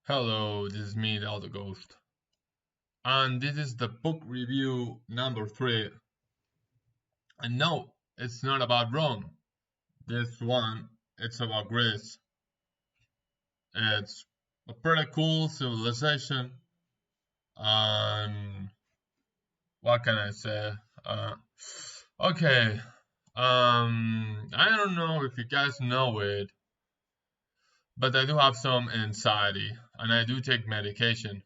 Hello, this is me, the Auto Ghost, and this is the book review number 3. And no, it's not about Rome. This one, it's about Greece. It's a pretty cool civilization, and what can I say? Uh, okay, I don't know if you guys know it, but I do have some anxiety, and I do take medication,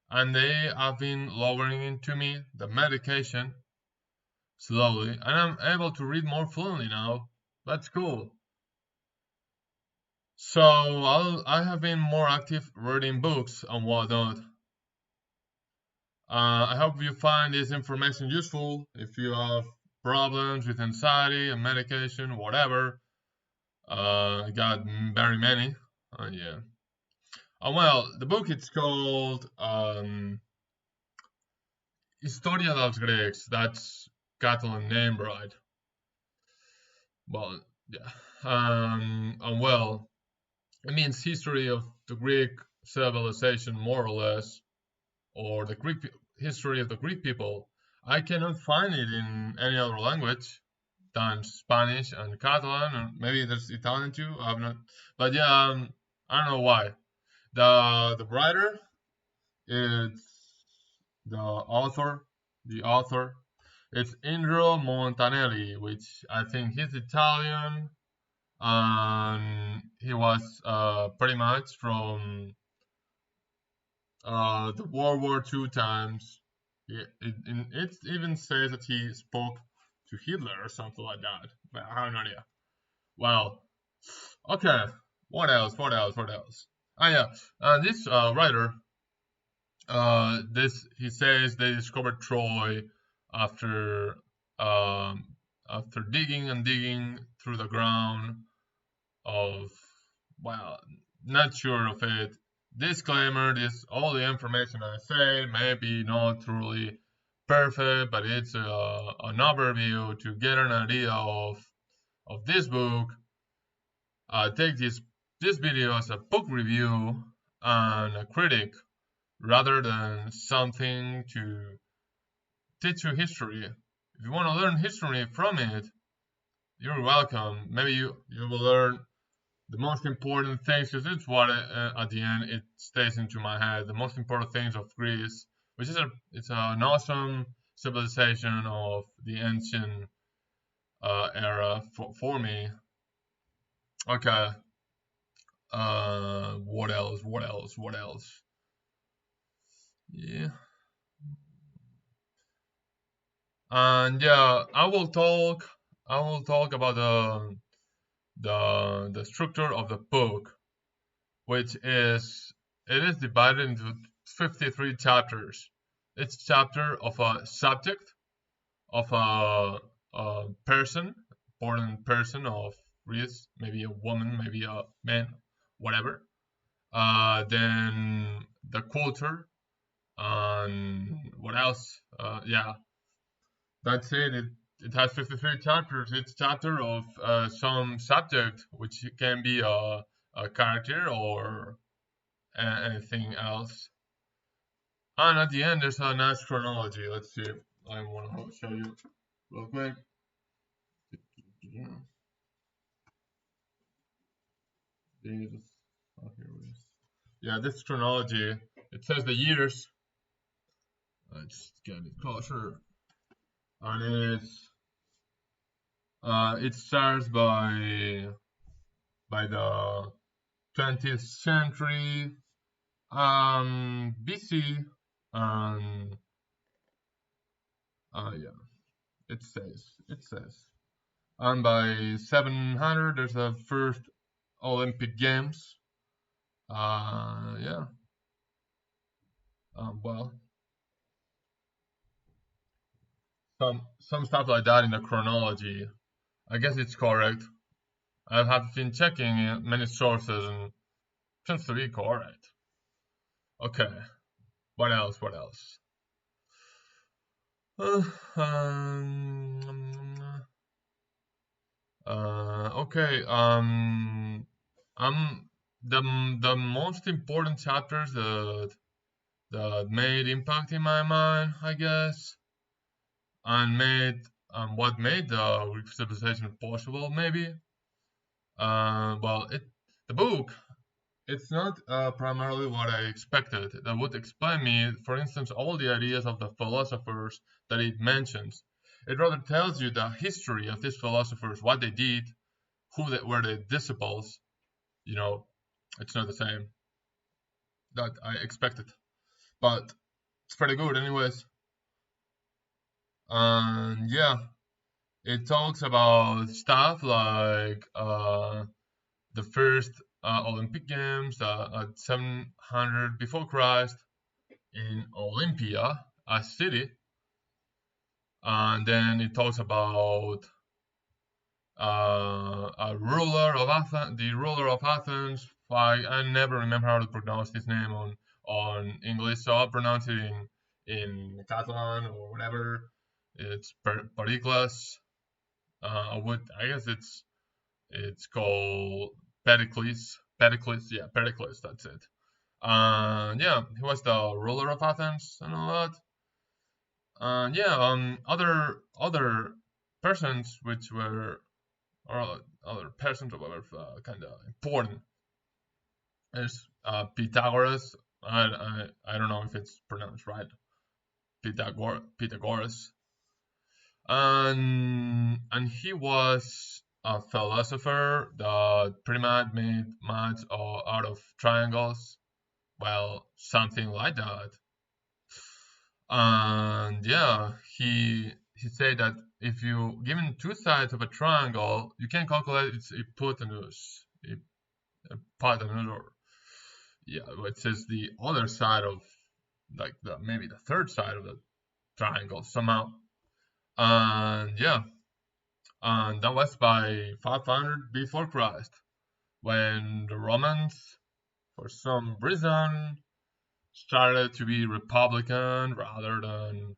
and they have been lowering into me the medication slowly, and I'm able to read more fluently now. That's cool. So I have been more active reading books and whatnot. I hope you find this information useful. If you have problems with anxiety and medication, whatever, I got very many. Yeah. Well, the book it's called Historia Dels Grecs. That's Catalan name, right? Well, yeah. And well, it means history of the Greek civilization, more or less, or the history of the Greek people. I cannot find it in any other language than Spanish and Catalan, and maybe there's Italian too. I've not, but yeah, I don't know why. The writer is the author. The author. It's Indro Montanelli, which I think he's Italian, and he was pretty much from the World War II times. It even says that he spoke to Hitler or something like that, but I have no idea. Well, okay. What else? What else? What else? Ah, yeah. This writer, this he says they discovered Troy after um, after digging and digging through the ground of, well, not sure of it. Disclaimer: this all the information I say may be not truly perfect, but it's an overview to get an idea of this book. Take this video as a book review and a critic rather than something to teach you history. If you want to learn history from it, you're welcome. Maybe you will learn the most important things, because it's what at the end it stays into my head. The most important things of Greece, which is it's an awesome civilization of the ancient era for me. Okay. What else? What else? What else? Yeah. And yeah, I will talk about the structure of the book, which is it is divided into 53 chapters. Each chapter of a subject of a person, important person of Greece, maybe a woman, maybe a man, whatever. Then the culture, and what else? Yeah, that's it. It has 53 chapters. Each chapter of some subject, which can be a character or anything else. And at the end, there's a nice chronology. Let's see. I want to show you real quick. Oh, here it is. Yeah, this chronology. It says the years. Let's get it closer. And it starts by the 20th century BC, and yeah, it says, and by 700 there's the first Olympic Games. Yeah. Well, some stuff like that in the chronology. I guess it's correct. I have been checking many sources and seems to be correct. Okay. What else? What else? Uh, um, okay. I'm the most important chapters that made impact in my mind, I guess, and made what made the Greek civilization possible, maybe. Well, the book, it's not primarily what I expected. That would explain me, for instance, all the ideas of the philosophers that it mentions. It rather tells you the history of these philosophers, what they did, who they were the disciples. You know, it's not the same that I expected, but it's pretty good, anyways. And yeah, it talks about stuff like the first Olympic Games at 700 before Christ in Olympia, a city, and then it talks about a ruler of Athens, the ruler of Athens. I never remember how to pronounce his name on English, so I'll pronounce it in Catalan or whatever. It's pericles. I guess it's called pericles. Pericles, yeah, pericles. That's it. Yeah, he was the ruler of Athens and all that. Yeah, other persons which were or other persons who were kind of important is Pythagoras. I don't know if it's pronounced right. Pythagoras, and he was a philosopher that pretty much made maths out of triangles. Well, something like that. And yeah, he said that if you given two sides of a triangle, you can calculate its hypotenuse, hypotenuse, or yeah, it says the other side of like maybe the third side of the triangle somehow. And yeah, and that was by 500 before Christ, when the Romans, for some reason, started to be republican rather than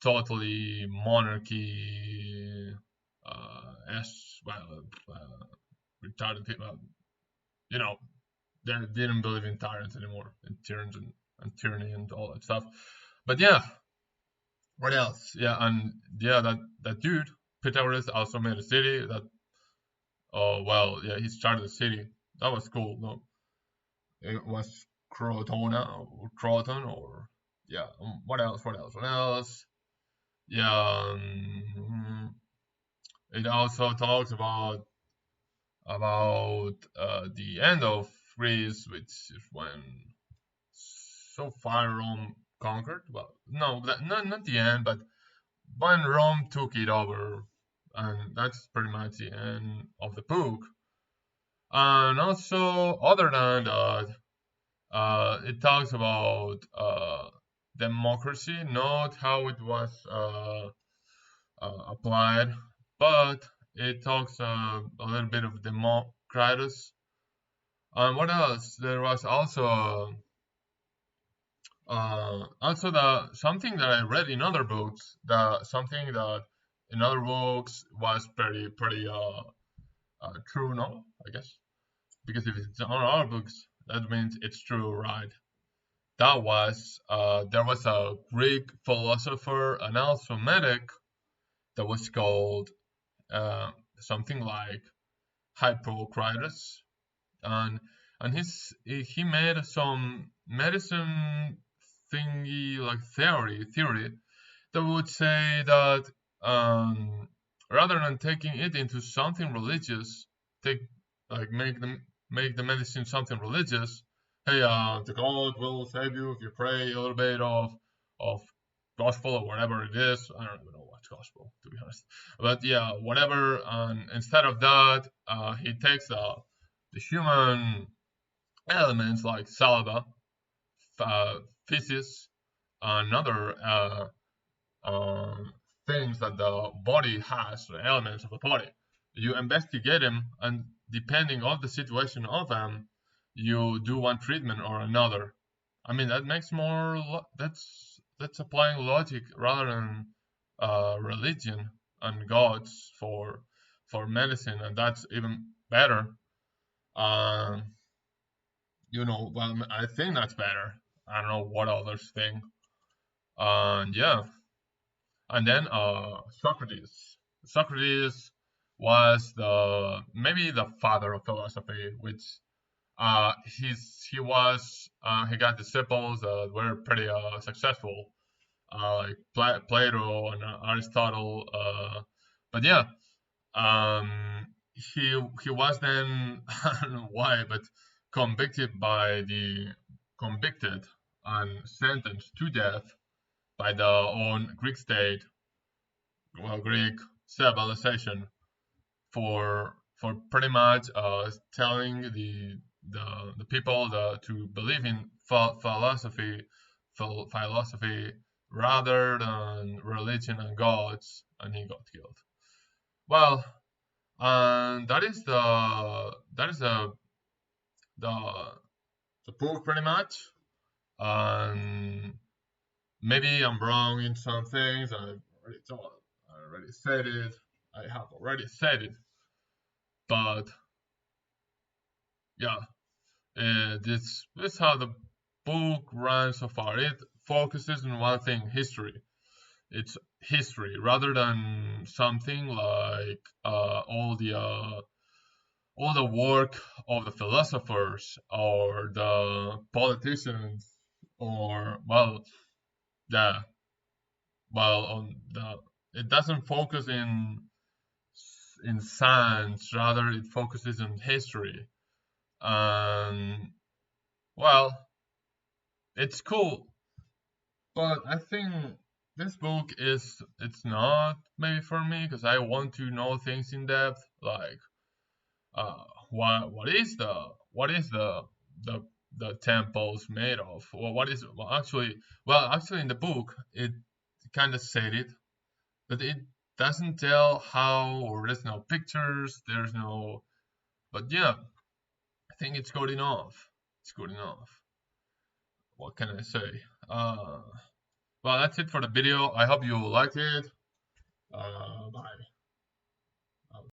totally monarchy as well retarded people. You know, they didn't believe in tyrants anymore, in tyrants and tyranny and all that stuff. But yeah, what else? Yeah, and yeah, that dude Pythagoras also made a city that. Oh well, yeah, he started a city. That was cool. No, it was Crotona or Croton or yeah. What else? What else? What else? Yeah. It also talks about the end of Greece, which is when so far Rome conquered. Well, no, not the end, but when Rome took it over, and that's pretty much the end of the book. And also, other than that, it talks about democracy, not how it was applied, but it talks a little bit of Democritus. And what else? There was also the something that I read in other books. The something that in other books was pretty true. No, I guess because if it's on our books, that means it's true, right? That was there was a Greek philosopher and also medic that was called uh, something like Hippocrates, and he made some medicine thingy like theory that would say that rather than taking it into something religious, take like make the medicine something religious. Hey, the God will save you if you pray a little bit of gospel or whatever it is. I don't even know what's gospel to be honest, but yeah, whatever. And instead of that, he takes the human elements like saliva, feces, and other um, things that the body has, the elements of the body. You investigate them, and depending on the situation of them, you do one treatment or another. I mean, that makes more. That's applying logic rather than religion and gods for medicine, and that's even better. Um, well, I think that's better. I don't know what others think. And yeah, and then Socrates was the maybe the father of philosophy, which he got disciples that were pretty successful, like Plato and Aristotle. But yeah, he was then I don't know why, but convicted by the convicted and sentenced to death by the own Greek state, well, Greek civilization, for pretty much telling the people to believe in philosophy rather than religion and gods, and he got killed. Well, and the the book pretty much. And maybe I'm wrong in some things. I already said it. I have already said it. But yeah, this is how the book runs so far. It focuses on one thing: history. It's history rather than something like all the work of the philosophers or the politicians, or well, yeah, well, on the it doesn't focus in science, rather it focuses on history. And well, it's cool, but I think this book it's not maybe for me because I want to know things in depth, like uh what is the the temples made of, or what is actually in the book it kind of said it, but it doesn't tell how, or there's no pictures, there's no. But yeah, I think it's good enough. It's good enough. What can I say? uh well, that's it for the video. I hope you liked it. Bye.